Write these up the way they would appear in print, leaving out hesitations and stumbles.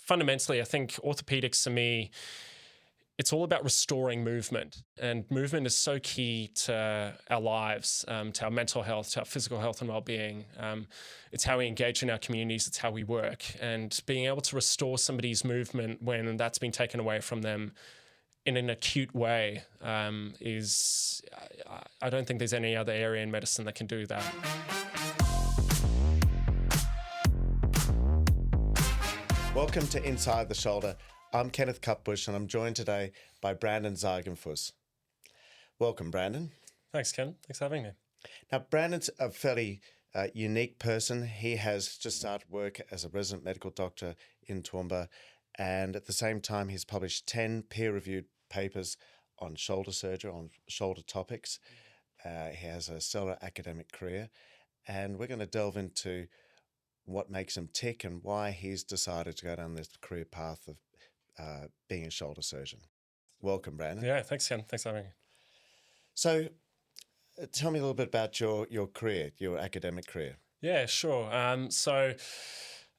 fundamentally, I think orthopaedics to me, it's all about restoring movement, and movement is so key to our lives, to our mental health, to our physical health and well-being. It's how we engage in our communities. It's how we work, and being able to restore somebody's movement when that's been taken away from them in an acute way is, I don't think there's any other area in medicine that can do that. Welcome to Inside the Shoulder. I'm Kenneth Cutbush, and I'm joined today by Brandon Ziegenfuss. Welcome, Brandon. Thanks, Ken. Thanks for having me. Now, Brandon's a fairly unique person. He has just started work as a resident medical doctor in Toowoomba, and at the same time, he's published 10 peer-reviewed papers on shoulder surgery, on shoulder topics. He has a stellar academic career, and we're going to delve into what makes him tick and why he's decided to go down this career path of being a shoulder surgeon. Welcome, Brandon. Yeah, thanks, Ken. Thanks for having me. So tell me a little bit about your career, your academic career. Yeah, sure.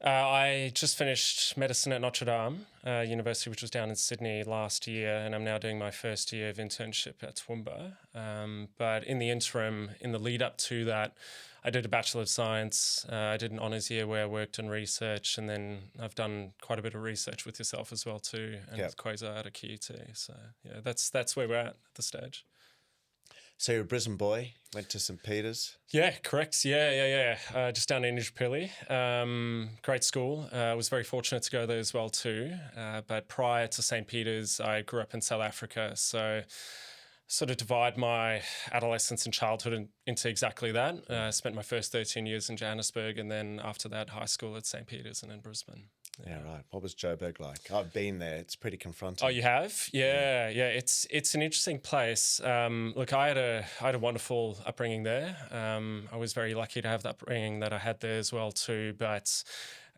I just finished medicine at Notre Dame University, which was down in Sydney last year, and I'm now doing my first year of internship at Toowoomba. But in the interim, in the lead up to that, I did a Bachelor of Science. I did an honours year where I worked in research, and then I've done quite a bit of research with yourself as well too, and with Quasar at a QUT. So yeah, that's where we're at this stage. So you're a Brisbane boy, went to St. Peter's? Yeah, correct. Yeah. Just down in Indooroopilly. Great school. I was very fortunate to go there as well too. But prior to St. Peter's, I grew up in South Africa. So sort of divide my adolescence and childhood into exactly that. I spent my first 13 years in Johannesburg, and then after that, high school at St. Peter's and in Brisbane. Yeah, right. What was Joburg like? I've been there. It's pretty confronting. Oh, you have? Yeah. It's an interesting place. Look, I had a wonderful upbringing there. I was very lucky to have the upbringing that I had there as well too. But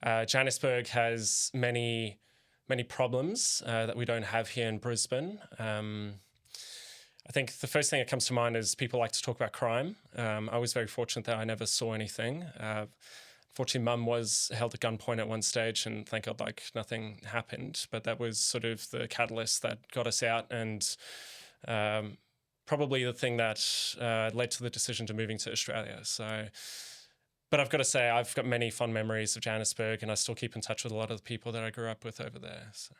Johannesburg has many problems that we don't have here in Brisbane. I think the first thing that comes to mind is people like to talk about crime. I was very fortunate that I never saw anything. Fortunately, Mum was held at gunpoint at one stage, and thank God, nothing happened. But that was sort of the catalyst that got us out, and probably the thing that led to the decision to moving to Australia. So, but I've got to say, I've got many fond memories of Johannesburg, and I still keep in touch with a lot of the people that I grew up with over there. So.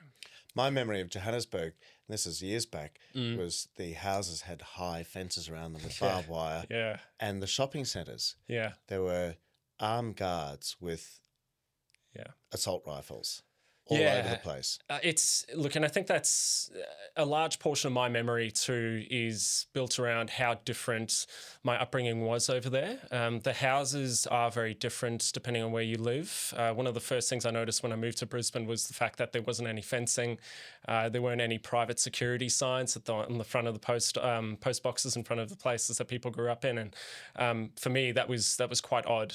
My memory of Johannesburg, and this is years back, was the houses had high fences around them with barbed wire. Yeah. And the shopping centres. Yeah. There were armed guards with assault rifles all over the place. And I think that's a large portion of my memory too is built around how different my upbringing was over there. The houses are very different depending on where you live. One of the first things I noticed when I moved to Brisbane was the fact that there wasn't any fencing. There weren't any private security signs on the front of the post boxes in front of the places that people grew up in. And for me, that was quite odd.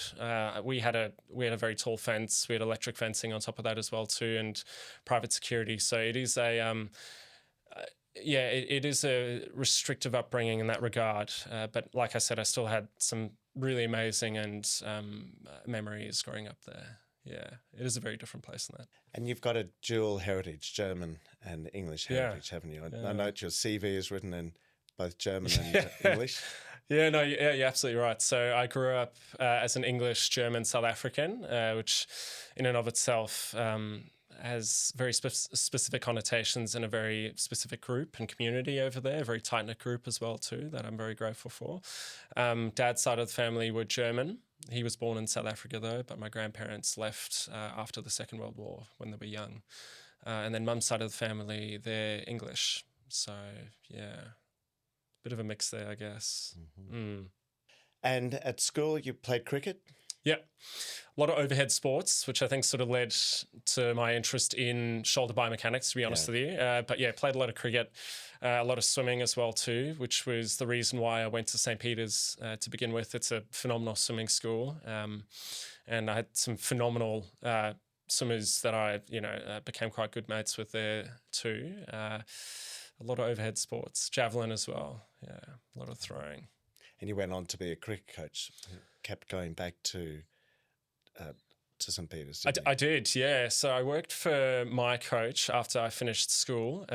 We had a very tall fence. We had electric fencing on top of that as well too, and private security. So it is it is a restrictive upbringing in that regard. But like I said, I still had some really amazing and memories growing up there. Yeah, it is a very different place than that. And you've got a dual heritage, German and English heritage, haven't you? I note your CV is written in both German and English. Yeah, no, you're absolutely right. So I grew up as an English, German, South African, which in and of itself has very specific connotations in a very specific group and community over there, a very tight-knit group as well too, that I'm very grateful for. Dad's side of the family were German. He was born in South Africa though, but my grandparents left after the Second World War when they were young. And then Mum's side of the family, they're English. So yeah, bit of a mix there, I guess. Mm-hmm. And at school, you played cricket? Yeah, a lot of overhead sports, which I think sort of led to my interest in shoulder biomechanics, to be honest with you. But yeah, played a lot of cricket, a lot of swimming as well too, which was the reason why I went to St. Peter's to begin with. It's a phenomenal swimming school, and I had some phenomenal swimmers that I became quite good mates with there too. A lot of overhead sports, javelin as well. Yeah, a lot of throwing. And you went on to be a cricket coach. Kept going back to to St. Peter's, I, didn't I did, yeah. So I worked for my coach after I finished school.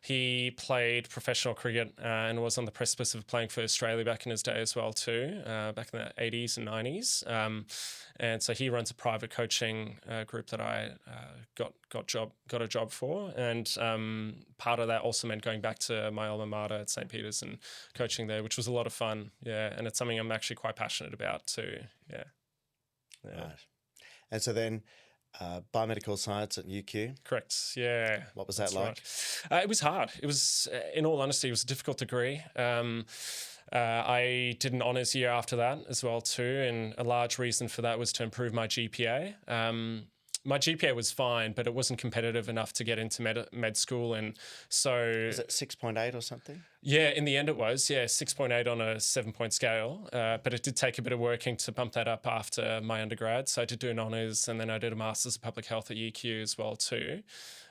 He played professional cricket and was on the precipice of playing for Australia back in his day as well too, back in the 80s and 90s. And so he runs a private coaching group that I got a job for, and part of that also meant going back to my alma mater at St. Peter's and coaching there, which was a lot of fun. Yeah, and it's something I'm actually quite passionate about too. Yeah. you? Right. And so then biomedical science at UQ. Correct. Yeah. What was that That's like? right. It was hard. It was, in all honesty, it was a difficult degree. I did an honours year after that as well too, and a large reason for that was to improve my GPA. My GPA was fine, but it wasn't competitive enough to get into med school, and so Was it 6.8 or something? yeah, in the end it was 6.8 on a 7-point scale, but it did take a bit of working to bump that up after my undergrad. So I did do an honours, and then I did a Masters of Public Health at UQ as well too,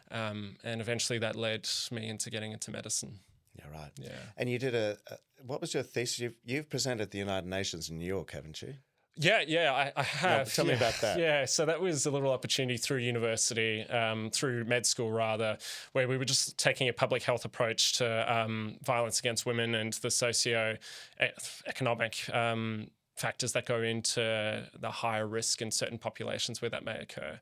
and eventually that led me into getting into medicine. Yeah, right. Yeah. And you did what was your thesis? You've presented at the United Nations in New York, haven't you? Yeah, I have. Tell me about that. Yeah, so that was a little opportunity through university, through med school rather, where we were just taking a public health approach to violence against women and the socio-economic factors that go into the higher risk in certain populations where that may occur.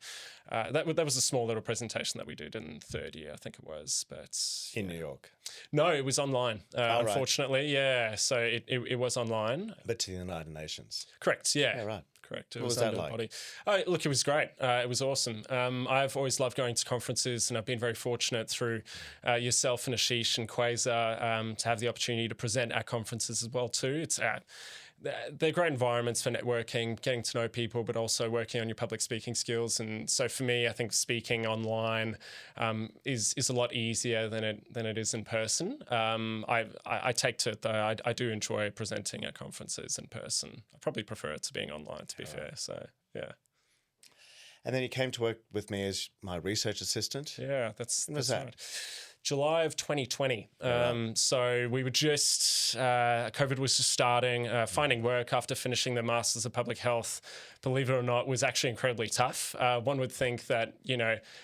That was a small little presentation that we did in third year, I think it was. But In New York? no, it was online, right. unfortunately. Yeah, so it was online. But to the United Nations? Correct, yeah. Yeah, right. Correct. What was that like? Body. Oh, look, it was great. It was awesome. I've always loved going to conferences, and I've been very fortunate through yourself and Ashish and Quasar to have the opportunity to present at conferences as well too. They're great environments for networking, getting to know people, but also working on your public speaking skills. And so for me, I think speaking online is a lot easier than it is in person. I take to it though. I do enjoy presenting at conferences in person. I probably prefer it to being online, to be fair. So yeah. And then you came to work with me as my research assistant. Yeah, that's that? right. July of 2020. So we were just, COVID was just starting, finding work after finishing the Masters of Public Health, believe it or not, was actually incredibly tough. One would think that,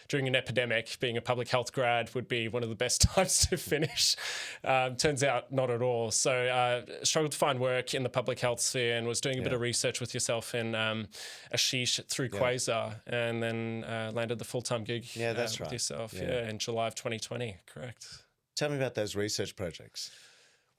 during an epidemic, being a public health grad would be one of the best times to finish. Turns out not at all. So struggled to find work in the public health sphere and was doing a bit of research with yourself and Ashish through Quasar, and then landed the full-time gig that's with right. yourself in July of 2020. Correct. Tell me about those research projects.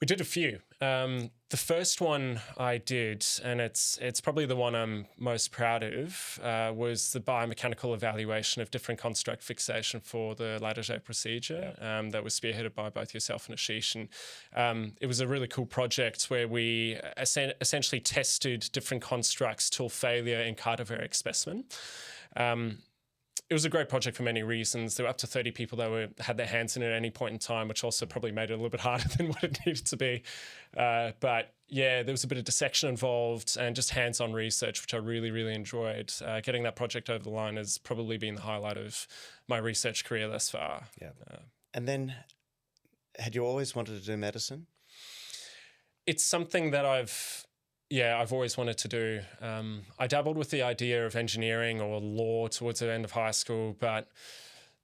We did a few. The first one I did, and it's probably the one I'm most proud of, was the biomechanical evaluation of different construct fixation for the Latarjet procedure that was spearheaded by both yourself and Ashish. And it was a really cool project where we essentially tested different constructs till failure in cadaveric specimen. It was a great project for many reasons. There were up to 30 people that had their hands in it at any point in time, which also probably made it a little bit harder than what it needed to be. But yeah, there was a bit of dissection involved and just hands-on research, which I really, really enjoyed. Getting that project over the line has probably been the highlight of my research career thus far. Yeah. And then, had you always wanted to do medicine? It's something that I've always wanted to do. I dabbled with the idea of engineering or law towards the end of high school, but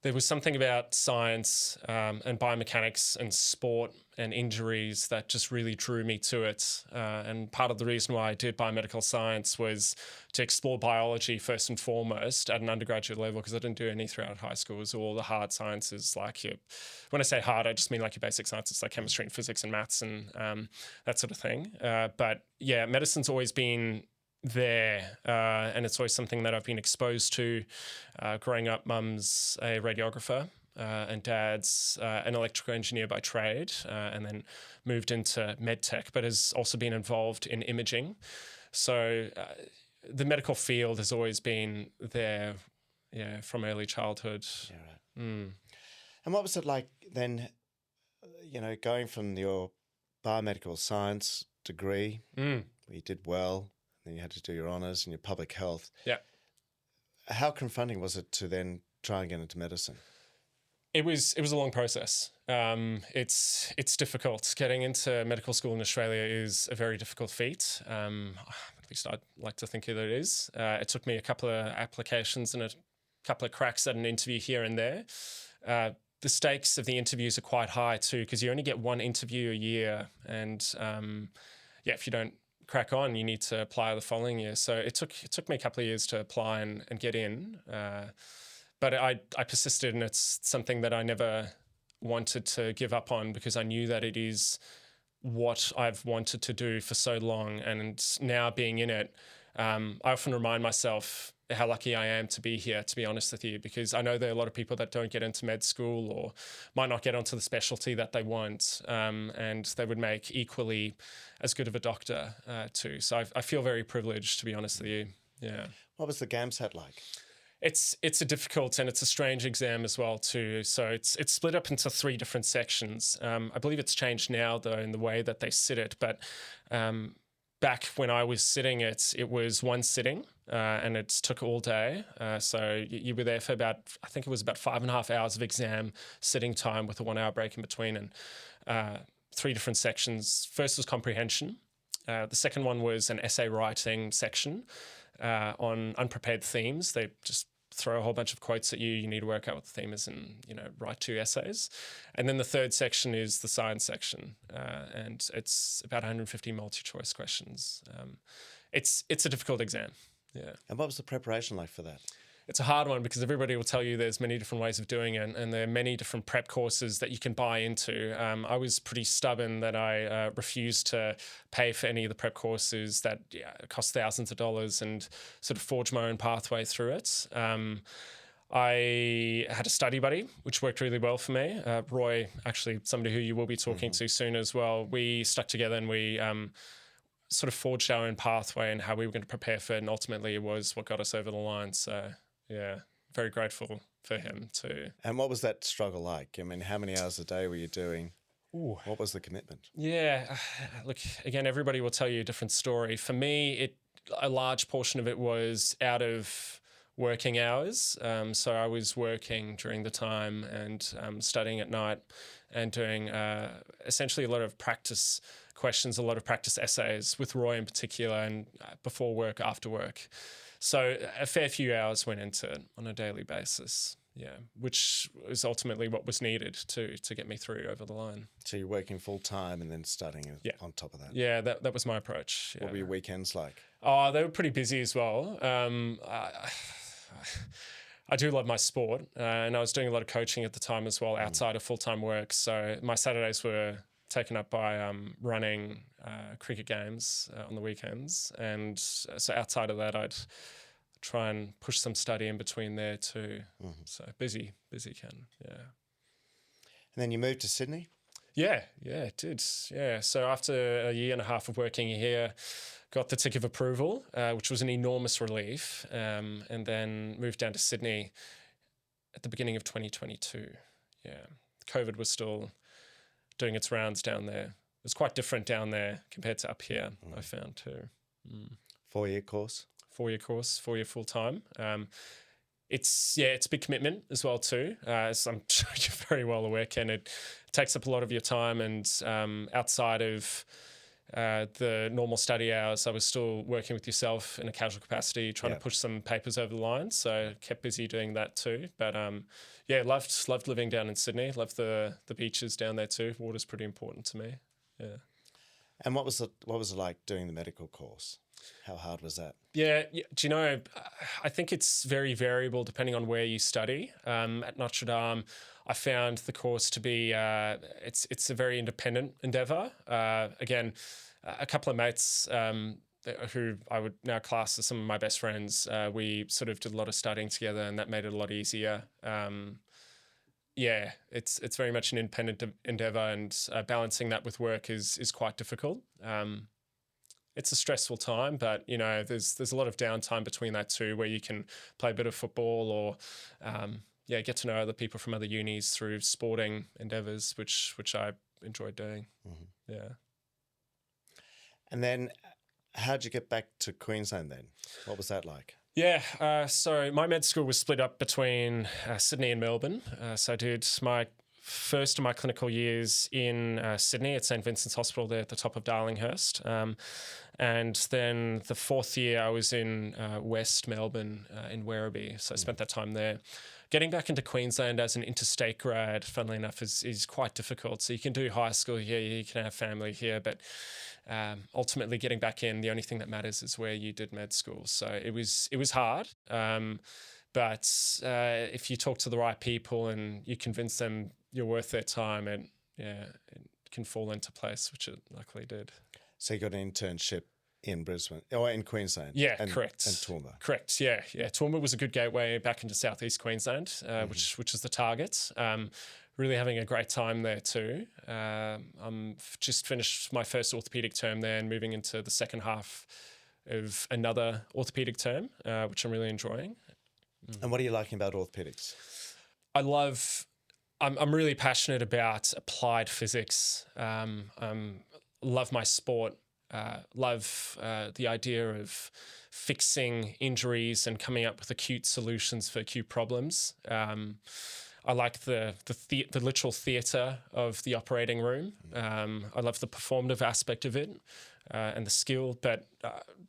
there was something about science and biomechanics and sport and injuries that just really drew me to it. And part of the reason why I did biomedical science was to explore biology first and foremost at an undergraduate level, because I didn't do any throughout high school. It was all the hard sciences, when I say hard, I just mean like your basic sciences like chemistry and physics and maths and that sort of thing. But yeah, medicine's always been there, and it's always something that I've been exposed to. Growing up, mum's a radiographer and dad's an electrical engineer by trade, and then moved into med tech, but has also been involved in imaging. So the medical field has always been there, from early childhood. Yeah, right. And what was it like then, going from your biomedical science degree, where you did well, then you had to do your honours and your public health. Yeah. How confronting was it to then try and get into medicine? It was a long process. It's difficult. Getting into medical school in Australia is a very difficult feat. I'm going to least I'd like to think that it is. It took me a couple of applications and a couple of cracks at an interview here and there. The stakes of the interviews are quite high too, because you only get one interview a year, and if you don't crack on, you need to apply the following year. So it took me a couple of years to apply and get in, but I persisted, and it's something that I never wanted to give up on, because I knew that it is what I've wanted to do for so long. And now being in it, I often remind myself how lucky I am to be here, to be honest with you, because I know there are a lot of people that don't get into med school or might not get onto the specialty that they want, and they would make equally as good of a doctor too. So I feel very privileged, to be honest with you. Yeah. What was the GAMSAT like? It's a difficult and it's a strange exam as well too. So it's split up into 3 different sections. I believe it's changed now though in the way that they sit it, but back when I was sitting it was one sitting, and it took all day. So you were there for about 5.5 hours of exam sitting time with a 1 hour break in between, and 3 different sections. First was comprehension. The second one was an essay writing section on unprepared themes. They just throw a whole bunch of quotes at you. You need to work out what the theme is and, write 2 essays. And then the third section is the science section, and it's about 150 multi-choice questions. It's a difficult exam. Yeah. And what was the preparation like for that? It's a hard one because everybody will tell you there's many different ways of doing it, and there are many different prep courses that you can buy into. I was pretty stubborn that I refused to pay for any of the prep courses that cost thousands of dollars, and sort of forge my own pathway through it. I had a study buddy, which worked really well for me. Roy, actually somebody who you will be talking to soon as well. We stuck together and we sort of forged our own pathway and how we were going to prepare for it, and ultimately it was what got us over the line. So yeah, very grateful for him too. And what was that struggle like? I mean, how many hours a day were you doing? Ooh. What was the commitment? Yeah, look, again, everybody will tell you a different story. For me, a large portion of it was out of working hours. So I was working during the time and studying at night and doing essentially a lot of practice questions, a lot of practice essays with Roy in particular, and before work, after work. So a fair few hours went into it on a daily basis, which was ultimately what was needed to get me through over the line. So you're working full time and then studying on top of that? Yeah, that was my approach. Yeah. What were your weekends like? Oh, they were pretty busy as well. I do love my sport, and I was doing a lot of coaching at the time as well outside of full-time work. So my Saturdays were taken up by running cricket games on the weekends, and so outside of that I'd try and push some study in between there too. So busy Ken. And then you moved to Sydney? It did. So after a year and a half of working here, got the tick of approval, which was an enormous relief, and then moved down to Sydney at the beginning of 2022. COVID was still doing its rounds down there. It was quite different down there compared to up here, I found too. 4-year course? 4-year course, 4-year full-time. It's a big commitment as well too. As I'm sure you're very well aware, Ken, it takes up a lot of your time, and outside of the normal study hours, I was still working with yourself in a casual capacity, trying to push some papers over the line. So kept busy doing that too. But loved living down in Sydney. Loved the beaches down there too. Water's pretty important to me. Yeah. And what was it like doing the medical course? How hard was that? Yeah, do you know, I think it's very variable depending on where you study. At Notre Dame, I found the course to be, it's a very independent endeavour. Again, a couple of mates who I would now class as some of my best friends, we sort of did a lot of studying together, and that made it a lot easier. It's very much an independent endeavour, and balancing that with work is quite difficult. It's a stressful time, but there's a lot of downtime between that too, where you can play a bit of football or get to know other people from other unis through sporting endeavours, which I enjoyed doing. Yeah. And then, how'd you get back to Queensland then? What was that like? So my med school was split up between Sydney and Melbourne. So I did my first of my clinical years in Sydney at St Vincent's Hospital there at the top of Darlinghurst. And then the fourth year I was in West Melbourne in Werribee. So I spent that time there. Getting back into Queensland as an interstate grad, funnily enough, is quite difficult. So you can do high school here, you can have family here, but ultimately getting back in, the only thing that matters is where you did med school. So it was hard. But if you talk to the right people and you convince them you're worth their time, it can fall into place, which it luckily did. So you got an internship in Brisbane or in Queensland? Yeah, correct. And Toowoomba. Correct. Yeah. Toowoomba was a good gateway back into southeast Queensland, which is the target. Really having a great time there too. I'm just finished my first orthopaedic term there and moving into the second half of another orthopaedic term, which I'm really enjoying. And what are you liking about orthopaedics? I'm really passionate about applied physics. Love my sport. Love the idea of fixing injuries and coming up with acute solutions for acute problems. I like the literal theatre of the operating room. I love the performative aspect of it and the skill. But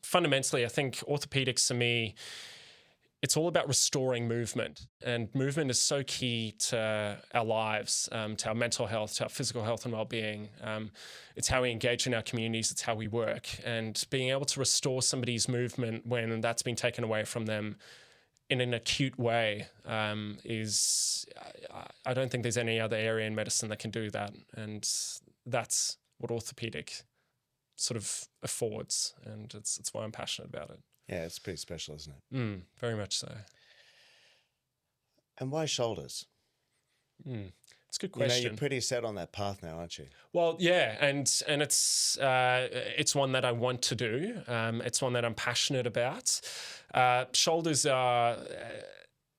fundamentally, I think orthopaedics for me, it's all about restoring movement. And movement is so key to our lives, to our mental health, to our physical health and well-being. It's how we engage in our communities. It's how we work. And being able to restore somebody's movement when that's been taken away from them in an acute way is, I don't think there's any other area in medicine that can do that. And that's what orthopedic sort of affords. And it's why I'm passionate about it. Yeah, it's pretty special, isn't it? Very much so. And why shoulders? It's a good question. You're pretty set on that path now, aren't you? Well, yeah, and it's one that I want to do. It's one that I'm passionate about. Shoulders are.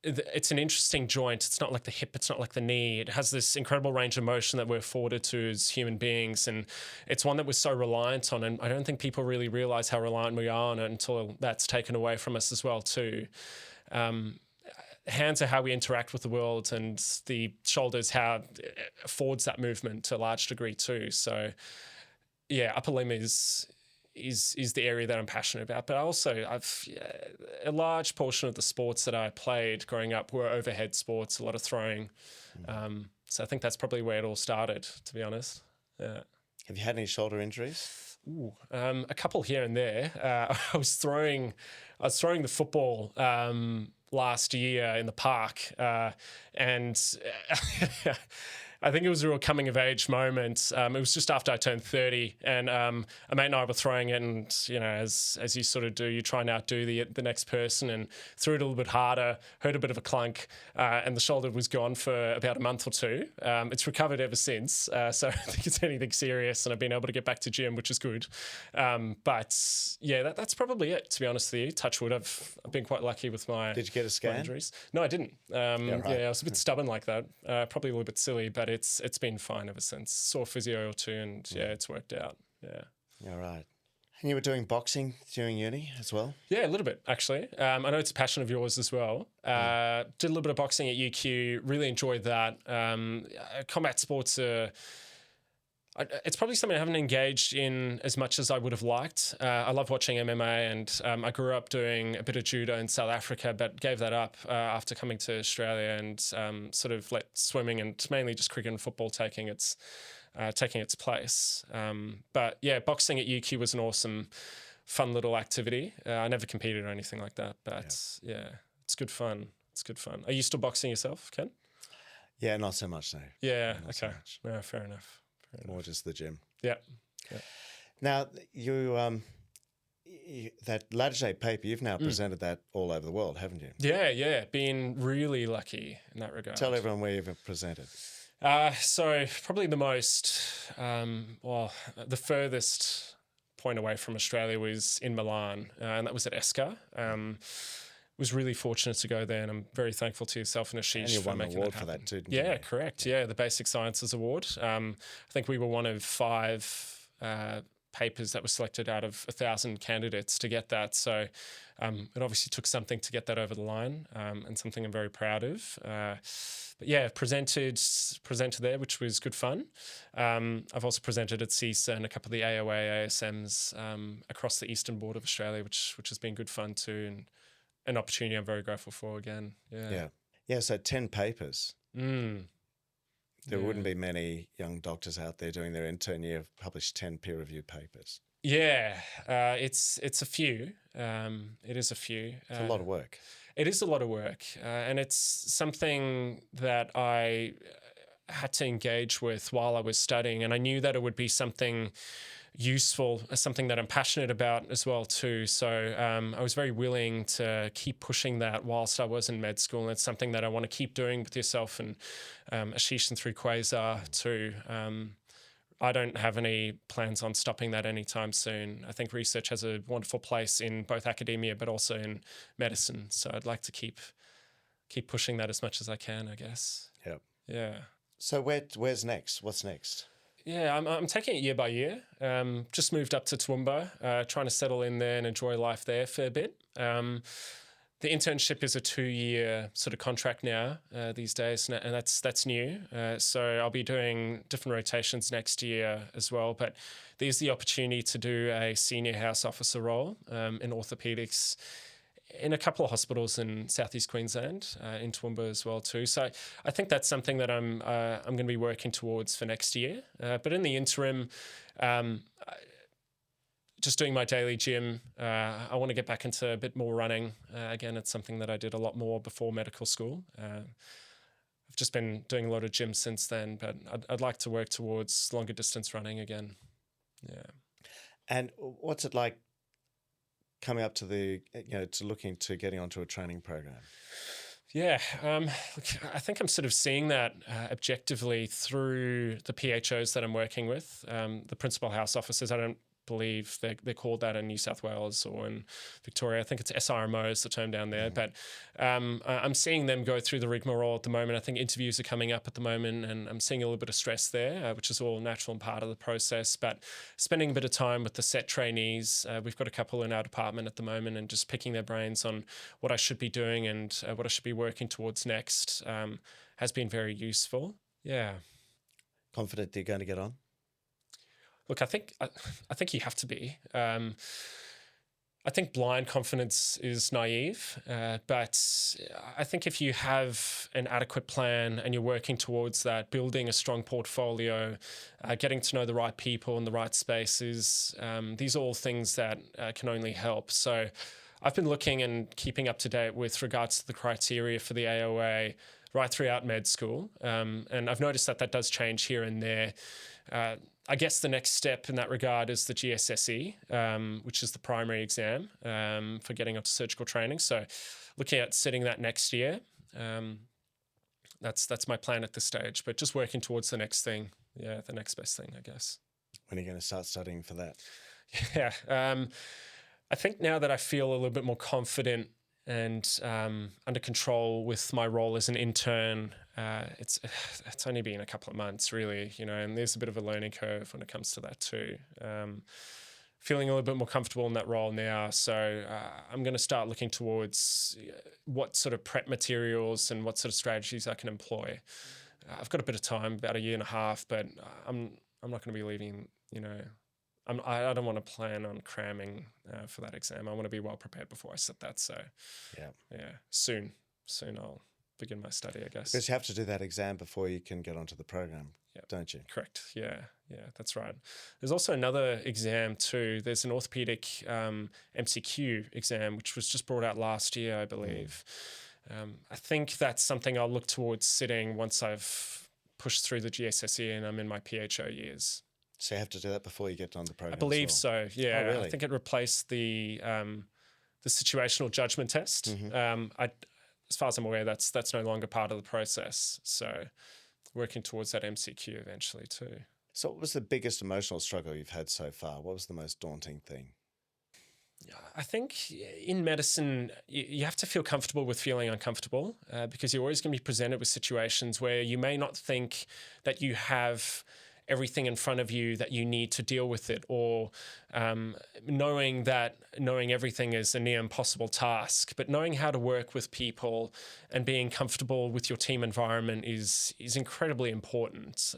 It's an interesting joint. It's not like the hip. It's not like the knee. It has this incredible range of motion that we're afforded to as human beings. And it's one that we're so reliant on. And I don't think people really realize how reliant we are on it until that's taken away from us as well too. Hands are how we interact with the world, and the shoulders how it affords that movement to a large degree too. So yeah, upper limb is the area that I'm passionate about. But a large portion of the sports that I played growing up were overhead sports, a lot of throwing. So I think that's probably where it all started, to be honest. Yeah. Have you had any shoulder injuries? A couple here and there. I was throwing the football last year in the park, and I think it was a real coming of age moment. It was just after I turned 30, and a mate and I were throwing it, and as you sort of do, you try and outdo the next person, and threw it a little bit harder, heard a bit of a clunk, and the shoulder was gone for about a month or two. It's recovered ever since, so I don't think it's anything serious, and I've been able to get back to gym, which is good. But yeah, that's probably it, to be honest with you. Touch wood, I've been quite lucky with my. Did you get a scan? Injuries. No, I didn't. Right. Yeah, I was a bit stubborn like that. Probably a little bit silly, but it's been fine ever since. Saw a physio or two, and it's worked out. Yeah. All right. And you were doing boxing during uni as well? Yeah, a little bit actually. I know it's a passion of yours as well. Did a little bit of boxing at UQ. Really enjoyed that. Combat sports are. It's probably something I haven't engaged in as much as I would have liked. I love watching MMA, and I grew up doing a bit of judo in South Africa, but gave that up after coming to Australia, and sort of let swimming and mainly just cricket and football taking its place. But yeah, boxing at UQ was an awesome, fun little activity. I never competed or anything like that, but yeah, it's good fun. It's good fun. Are you still boxing yourself, Ken? Yeah, not so much, no. Yeah, okay. No, fair enough. More just the gym. Yeah. Now, you that latter shape paper, you've now presented that all over the world, haven't you? Yeah. Been really lucky in that regard. Tell everyone where you've presented. So probably the most, the furthest point away from Australia was in Milan, and that was at ESCA. Was really fortunate to go there, and I'm very thankful to yourself and Ashish for making that happen. For that too, didn't Yeah, you? correct. Yeah, the Basic Sciences Award. I think we were one of 5 papers that were selected out of 1,000 candidates to get that. So it obviously took something to get that over the line, and something I'm very proud of. But yeah, presented there, which was good fun. I've also presented at CISA and a couple of the AOA, ASMs across the eastern border of Australia, which has been good fun too, and an opportunity I'm very grateful for again. Yeah. So 10 papers. Mm. There wouldn't be many young doctors out there doing their intern year have published 10 peer-reviewed papers. Yeah, it's a few. It is a few. It's a lot of work. It is a lot of work, and it's something that I had to engage with while I was studying, and I knew that it would be something useful, something that I'm passionate about as well too. So I was very willing to keep pushing that whilst I was in med school, and it's something that I want to keep doing with yourself and Ashish and through Quasar too. I don't have any plans on stopping that anytime soon. I think research has a wonderful place in both academia but also in medicine. So I'd like to keep pushing that as much as I can, I guess. Yep. Yeah. So where's next? What's next? Yeah, I'm taking it year by year. Just moved up to Toowoomba, trying to settle in there and enjoy life there for a bit. The internship is a 2-year sort of contract now these days, and that's new. So I'll be doing different rotations next year as well. But there's the opportunity to do a senior house officer role in orthopaedics in a couple of hospitals in southeast Queensland, in Toowoomba as well too. So I think that's something that I'm going to be working towards for next year. But in the interim, just doing my daily gym. I want to get back into a bit more running. Again, it's something that I did a lot more before medical school. I've just been doing a lot of gym since then, but I'd like to work towards longer distance running again. Yeah. And what's it like coming up to to looking to getting onto a training program? Yeah, I think I'm sort of seeing that objectively through the PHOs that I'm working with, the principal house officers. I don't believe they're called that in New South Wales or in Victoria. I think it's SRMO is the term down there. But I'm seeing them go through the rigmarole at the moment. I think interviews are coming up at the moment, and I'm seeing a little bit of stress there, which is all natural and part of the process. But spending a bit of time with the set trainees, we've got a couple in our department at the moment, and just picking their brains on what I should be doing and what I should be working towards next has been very useful. Yeah. Confident that you're going to get on? Look, I think you have to be. I think blind confidence is naive, but I think if you have an adequate plan and you're working towards that, building a strong portfolio, getting to know the right people in the right spaces, these are all things that can only help. So I've been looking and keeping up to date with regards to the criteria for the AOA right throughout med school, and I've noticed that does change here and there. I guess the next step in that regard is the GSSE, which is the primary exam for getting onto surgical training. So looking at setting that next year, that's my plan at this stage, but just working towards the next thing. Yeah, the next best thing, I guess. When are you going to start studying for that? Yeah, I think now that I feel a little bit more confident and under control with my role as an intern, it's only been a couple of months really, and there's a bit of a learning curve when it comes to that too. Feeling a little bit more comfortable in that role now, so I'm going to start looking towards what sort of prep materials and what sort of strategies I can employ. I've got a bit of time, about 1.5 years, but I'm not going to be leaving, I don't want to plan on cramming for that exam. I want to be well prepared before I sit that. So, yeah, soon I'll begin my study, I guess. Because you have to do that exam before you can get onto the program, don't you? Correct. Yeah, that's right. There's also another exam too. There's an orthopedic MCQ exam, which was just brought out last year, I believe. I think that's something I'll look towards sitting once I've pushed through the GSSE and I'm in my PHO years. So you have to do that before you get on the program? I believe so, yeah. Oh, really? I think it replaced the situational judgment test. As far as I'm aware, that's no longer part of the process. So working towards that MCQ eventually too. So what was the biggest emotional struggle you've had so far? What was the most daunting thing? I think in medicine, you have to feel comfortable with feeling uncomfortable because you're always going to be presented with situations where you may not think that you have everything in front of you that you need to deal with it, or knowing everything is a near impossible task, but knowing how to work with people and being comfortable with your team environment is incredibly important.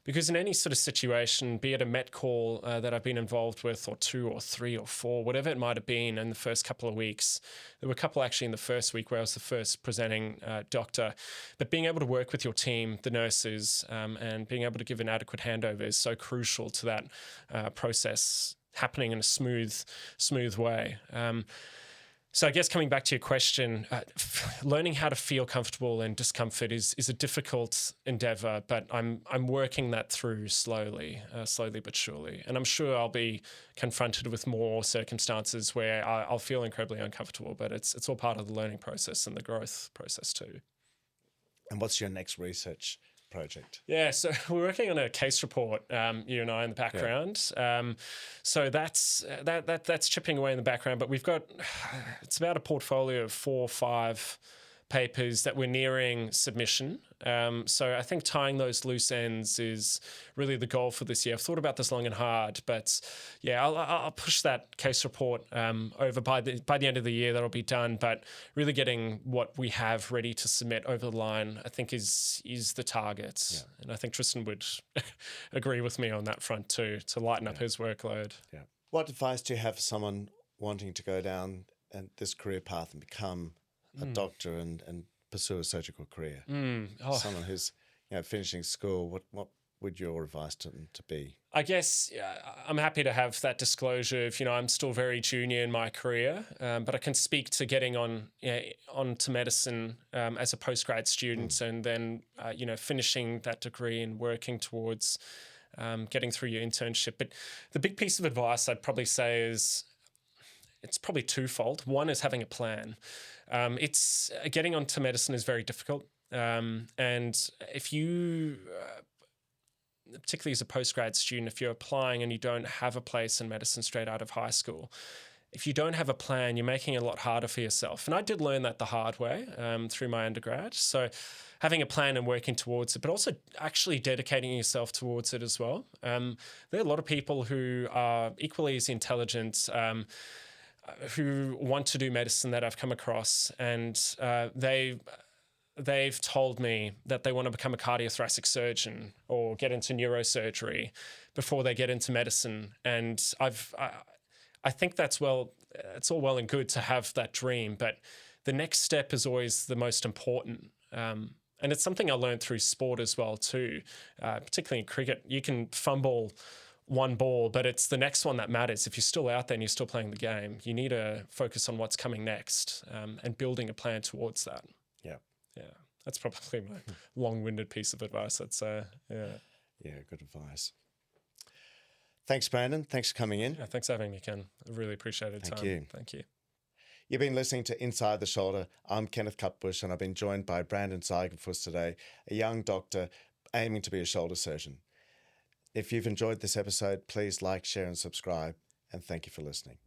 Because in any sort of situation, be it a Met call that I've been involved with, or 2 or 3 or 4, whatever it might have been in the first couple of weeks, there were a couple actually in the first week where I was the first presenting doctor, but being able to work with your team, the nurses, and being able to give an adequate handover is so crucial to that process happening in a smooth way. So I guess coming back to your question, learning how to feel comfortable in discomfort is a difficult endeavor, but I'm working that through slowly but surely. And I'm sure I'll be confronted with more circumstances where I'll feel incredibly uncomfortable, but it's all part of the learning process and the growth process too. And what's your next research project? Yeah, so we're working on a case report, you and I in the background. Yeah. So that's chipping away in the background, but it's about a portfolio of 4 or 5 papers that we're nearing submission. So I think tying those loose ends is really the goal for this year. I've thought about this long and hard, but yeah, I'll push that case report over by the end of the year. That'll be done. But really getting what we have ready to submit over the line, I think is the target. Yeah. And I think Tristan would agree with me on that front too, to lighten up his workload. Yeah. What advice do you have for someone wanting to go down this career path and become a doctor and pursue a surgical career? Someone who's finishing school, what would your advice to them to be? I guess I'm happy to have that disclosure of, I'm still very junior in my career, but I can speak to getting onto medicine as a postgrad student and then, finishing that degree and working towards getting through your internship. But the big piece of advice I'd probably say is, it's probably twofold. One is having a plan. It's getting onto medicine is very difficult. And if you, particularly as a postgrad student, if you're applying and you don't have a place in medicine straight out of high school, if you don't have a plan, you're making it a lot harder for yourself. And I did learn that the hard way through my undergrad. So having a plan and working towards it, but also actually dedicating yourself towards it as well. There are a lot of people who are equally as intelligent, who want to do medicine that I've come across, and they've told me that they want to become a cardiothoracic surgeon or get into neurosurgery before they get into medicine. And I think it's all well and good to have that dream, but the next step is always the most important. And it's something I learned through sport as well too, particularly in cricket. You can fumble one ball, but it's the next one that matters. If you're still out there and you're still playing the game, you need to focus on what's coming next and building a plan towards that. Yeah. Yeah. That's probably my long-winded piece of advice, I'd say. Yeah. Yeah, good advice. Thanks, Brandon. Thanks for coming in. Yeah, thanks for having me, Ken. I really appreciate it. Thank you. You've been listening to Inside the Shoulder. I'm Kenneth Cutbush, and I've been joined by Brandon Ziegenfuss today, a young doctor aiming to be a shoulder surgeon. If you've enjoyed this episode, please like, share, and subscribe, and thank you for listening.